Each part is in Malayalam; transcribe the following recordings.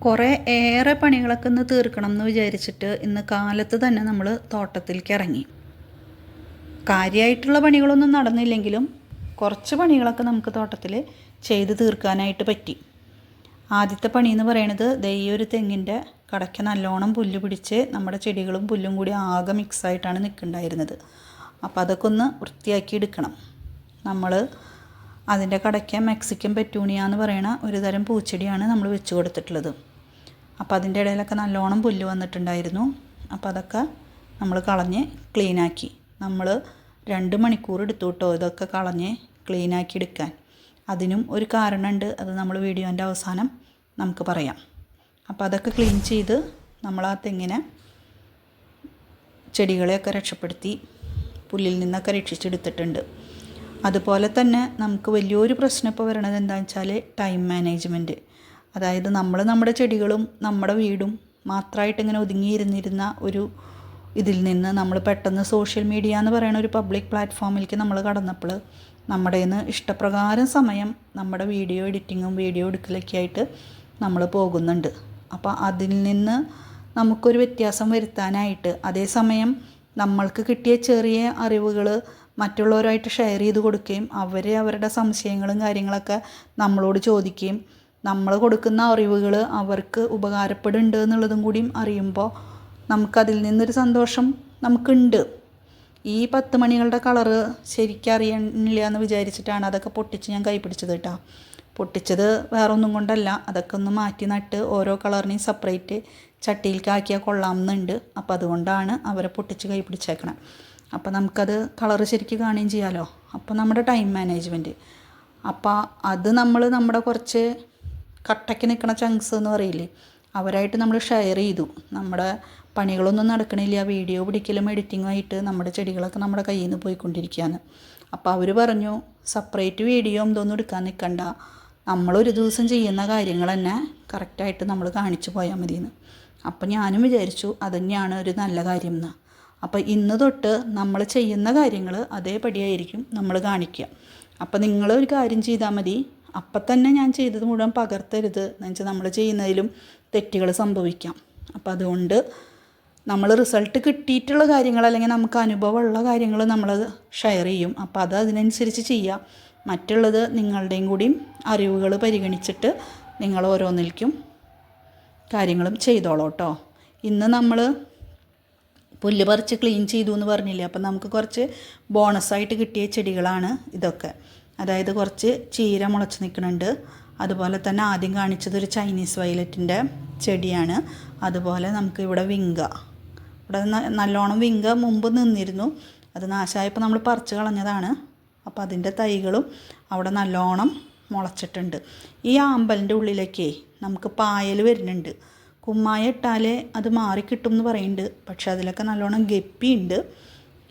കുറേ ഏറെ പണികളൊക്കെ ഇന്ന് തീർക്കണം എന്ന് വിചാരിച്ചിട്ട് ഇന്ന് കാലത്ത് തന്നെ നമ്മൾ തോട്ടത്തിലേക്ക് ഇറങ്ങി. കാര്യമായിട്ടുള്ള പണികളൊന്നും നടന്നില്ലെങ്കിലും കുറച്ച് പണികളൊക്കെ നമുക്ക് തോട്ടത്തിൽ ചെയ്ത് തീർക്കാനായിട്ട് പറ്റി. ആദ്യത്തെ പണി എന്ന് പറയുന്നത് ഈ ഒരു തെങ്ങിൻ്റെ കടയ്ക്ക് നല്ലോണം പുല്ല് പിടിച്ച് നമ്മുടെ ചെടികളും പുല്ലും കൂടി ആകെ മിക്സായിട്ടാണ് നിൽക്കുന്നുണ്ടായിരുന്നത്. അപ്പോൾ അതൊക്കെ ഒന്ന് വൃത്തിയാക്കി എടുക്കണം. നമ്മൾ അതിൻ്റെ കടയ്ക്ക് മെക്സിക്കൻ പെറ്റൂണിയ എന്ന് പറയുന്ന ഒരു തരം പൂച്ചെടിയാണ് നമ്മൾ വെച്ച് കൊടുത്തിട്ടുള്ളത്. അപ്പോൾ അതിൻ്റെ ഇടയിലൊക്കെ നല്ലോണം പുല്ല് വന്നിട്ടുണ്ടായിരുന്നു. അപ്പോൾ അതൊക്കെ നമ്മൾ കളഞ്ഞ് ക്ലീനാക്കി. നമ്മൾ 2 മണിക്കൂർ എടുത്തു കേട്ടോ ഇതൊക്കെ കളഞ്ഞ് ക്ലീനാക്കി എടുക്കാൻ. അതിനും ഒരു കാരണമുണ്ട്, അത് നമ്മൾ വീഡിയോൻ്റെ അവസാനം നമുക്ക് പറയാം. അപ്പോൾ അതൊക്കെ ക്ലീൻ ചെയ്ത് നമ്മൾ ആ തെങ്ങിനെ ചെടികളെയൊക്കെ രക്ഷപ്പെടുത്തി പുല്ലിൽ നിന്നൊക്കെ രക്ഷിച്ചെടുത്തിട്ടുണ്ട്. അതുപോലെ തന്നെ നമുക്ക് വലിയൊരു പ്രശ്നം ഇപ്പോൾ വരണത് എന്താണെന്ന് വെച്ചാൽ ടൈം മാനേജ്മെൻറ്റ്. അതായത് നമ്മുടെ ചെടികളും നമ്മുടെ വീടും മാത്രമായിട്ട് ഇങ്ങനെ ഒതുങ്ങിയിരുന്നിരുന്ന ഒരു ഇതിൽ നിന്ന് നമ്മൾ പെട്ടെന്ന് സോഷ്യൽ മീഡിയ എന്ന് പറയുന്ന ഒരു പബ്ലിക് പ്ലാറ്റ്ഫോമിലേക്ക് നമ്മൾ കടന്നപ്പോൾ നമ്മുടെ നിന്ന് ഇഷ്ടപ്രകാരം സമയം നമ്മുടെ വീഡിയോ എഡിറ്റിങ്ങും വീഡിയോ എടുക്കലൊക്കെ ആയിട്ട് നമ്മൾ പോകുന്നുണ്ട്. അപ്പോൾ അതിൽ നിന്ന് നമുക്കൊരു വ്യത്യാസം വരുത്താനായിട്ട്, അതേസമയം നമ്മൾക്ക് കിട്ടിയ ചെറിയ അറിവുകൾ മറ്റുള്ളവരുമായിട്ട് ഷെയർ ചെയ്ത് കൊടുക്കുകയും അവരുടെ സംശയങ്ങളും കാര്യങ്ങളൊക്കെ നമ്മളോട് ചോദിക്കുകയും നമ്മൾ കൊടുക്കുന്ന അറിവുകൾ അവർക്ക് ഉപകാരപ്പെടുന്നുണ്ട് എന്നുള്ളതും കൂടിയും അറിയുമ്പോൾ നമുക്കതിൽ നിന്നൊരു സന്തോഷം നമുക്കുണ്ട്. ഈ 10 മണികളുടെ കളറ് ശരിക്കും അറിയണില്ല എന്ന് വിചാരിച്ചിട്ടാണ് അതൊക്കെ പൊട്ടിച്ച് ഞാൻ കൈ പിടിച്ചത് കേട്ടോ. പൊട്ടിച്ചത് വേറൊന്നും കൊണ്ടല്ല, അതൊക്കെ ഒന്ന് മാറ്റി നട്ട് ഓരോ കളറിനെയും സെപ്പറേറ്റ് ചട്ടിയിലേക്ക് ആക്കിയാൽ കൊള്ളാമെന്നുണ്ട്. അപ്പോൾ അതുകൊണ്ടാണ് അവരെ പൊട്ടിച്ച് കൈ പിടിച്ചേക്കണം. അപ്പോൾ നമുക്കത് കളറ് ശരിക്കും കാണുകയും ചെയ്യാമല്ലോ. അപ്പോൾ നമ്മുടെ ടൈം മാനേജ്മെൻറ്റ്, അപ്പോൾ അത് നമ്മുടെ കുറച്ച് കട്ടയ്ക്ക് നിൽക്കണ ചങ്ക്സ് എന്ന് പറയില്ലേ, അവരായിട്ട് നമ്മൾ ഷെയർ ചെയ്തു. നമ്മുടെ പണികളൊന്നും നടക്കണില്ല, വീഡിയോ പിടിക്കലും എഡിറ്റിങ്ങുമായിട്ട് നമ്മുടെ ചെടികളൊക്കെ നമ്മുടെ കയ്യിൽ നിന്ന് പോയിക്കൊണ്ടിരിക്കുകയാണ്. അപ്പോൾ അവർ പറഞ്ഞു സെപ്പറേറ്റ് വീഡിയോ എന്തോന്നും എടുക്കാൻ നിൽക്കണ്ട, നമ്മളൊരു ദിവസം ചെയ്യുന്ന കാര്യങ്ങൾ തന്നെ കറക്റ്റായിട്ട് നമ്മൾ കാണിച്ചു പോയാൽ മതിയെന്ന്. അപ്പോൾ ഞാനും വിചാരിച്ചു അതുതന്നെയാണ് ഒരു നല്ല കാര്യം എന്ന്. അപ്പോൾ ഇന്ന് തൊട്ട് നമ്മൾ ചെയ്യുന്ന കാര്യങ്ങൾ അതേപടിയായിരിക്കും നമ്മൾ കാണിക്കുക. അപ്പോൾ നിങ്ങളൊരു കാര്യം ചെയ്താൽ മതി, അപ്പം തന്നെ ഞാൻ ചെയ്തത് മുഴുവൻ പകർത്തരുത്. എന്ന് വെച്ചാൽ നമ്മൾ ചെയ്യുന്നതിലും തെറ്റുകൾ സംഭവിക്കാം. അപ്പം അതുകൊണ്ട് നമ്മൾ റിസൾട്ട് കിട്ടിയിട്ടുള്ള കാര്യങ്ങൾ അല്ലെങ്കിൽ നമുക്ക് അനുഭവമുള്ള കാര്യങ്ങൾ നമ്മളത് ഷെയർ ചെയ്യും. അപ്പോൾ അത് അതിനനുസരിച്ച് ചെയ്യുക. മറ്റുള്ളത് നിങ്ങളുടെയും കൂടിയും അറിവുകൾ പരിഗണിച്ചിട്ട് നിങ്ങൾ ഓരോന്നിലേക്കും കാര്യങ്ങളും ചെയ്തോളൂ കേട്ടോ. ഇന്ന് നമ്മൾ പുല്ല് പറിച്ച് ക്ലീൻ ചെയ്തു എന്ന് പറഞ്ഞില്ലേ, അപ്പം നമുക്ക് കുറച്ച് ബോണസായിട്ട് കിട്ടിയ ചെടികളാണ് ഇതൊക്കെ. അതായത് കുറച്ച് ചീര മുളച്ച് നിൽക്കുന്നുണ്ട്. അതുപോലെ തന്നെ ആദ്യം കാണിച്ചതൊരു ചൈനീസ് വയലറ്റിൻ്റെ ചെടിയാണ്. അതുപോലെ നമുക്ക് ഇവിടെ വിങ്ക, ഇവിടെ നല്ലോണം വിങ്ക മുമ്പ് നിന്നിരുന്നു, അത് നാശമായപ്പോൾ നമ്മൾ പറിച്ച് കളഞ്ഞതാണ്. അപ്പോൾ അതിൻ്റെ തൈകളും അവിടെ നല്ലോണം മുളച്ചിട്ടുണ്ട്. ഈ ആമ്പലിൻ്റെ ഉള്ളിലേക്ക് നമുക്ക് പായൽ വരുന്നുണ്ട്. കുമ്മായ ഇട്ടാലേ അത് മാറിക്കിട്ടും എന്ന് പറയുന്നുണ്ട്. പക്ഷെ അതിലൊക്കെ നല്ലോണം ഗപ്പിയുണ്ട്.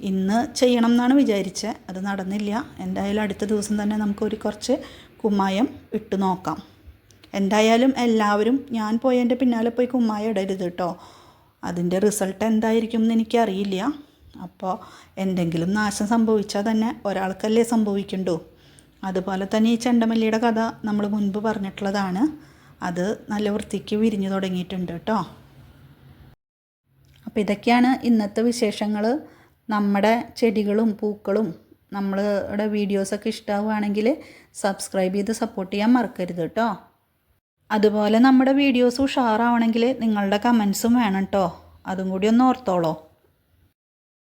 ഇന്ന് ചെയ്യണം എന്നാണ് വിചാരിച്ചത്, അത് നടന്നില്ല. എന്തായാലും അടുത്ത ദിവസം തന്നെ നമുക്കൊരു കുറച്ച് കുമ്മായം ഇട്ട് നോക്കാം. എന്തായാലും എല്ലാവരും ഞാൻ പോയതിൻ്റെ പിന്നാലെ പോയി കുമ്മായം ഇടരുത് കേട്ടോ. അതിൻ്റെ റിസൾട്ട് എന്തായിരിക്കും എന്ന് എനിക്കറിയില്ല. അപ്പോൾ എന്തെങ്കിലും നാശം സംഭവിച്ചാൽ തന്നെ ഒരാൾക്കല്ലേ സംഭവിക്കണ്ടോ. അതുപോലെ തന്നെ ഈ ചെണ്ടമല്ലിയുടെ കഥ നമ്മൾ മുൻപ് പറഞ്ഞിട്ടുള്ളതാണ്. അത് നല്ല വൃത്തിക്ക് വിരിഞ്ഞു തുടങ്ങിയിട്ടുണ്ട് കേട്ടോ. അപ്പോൾ ഇതൊക്കെയാണ് ഇന്നത്തെ വിശേഷങ്ങൾ. നമ്മുടെ ചെടികളും പൂക്കളും നമ്മളുടെ വീഡിയോസൊക്കെ ഇഷ്ടമാവുകയാണെങ്കിൽ സബ്സ്ക്രൈബ് ചെയ്ത് സപ്പോർട്ട് ചെയ്യാൻ മറക്കരുത് കേട്ടോ. അതുപോലെ നമ്മുടെ വീഡിയോസ് ഉഷാറാവണമെങ്കിൽ നിങ്ങളുടെ കമൻസും വേണം കേട്ടോ. അതും കൂടി ഒന്ന് ഓർത്തോളൂ.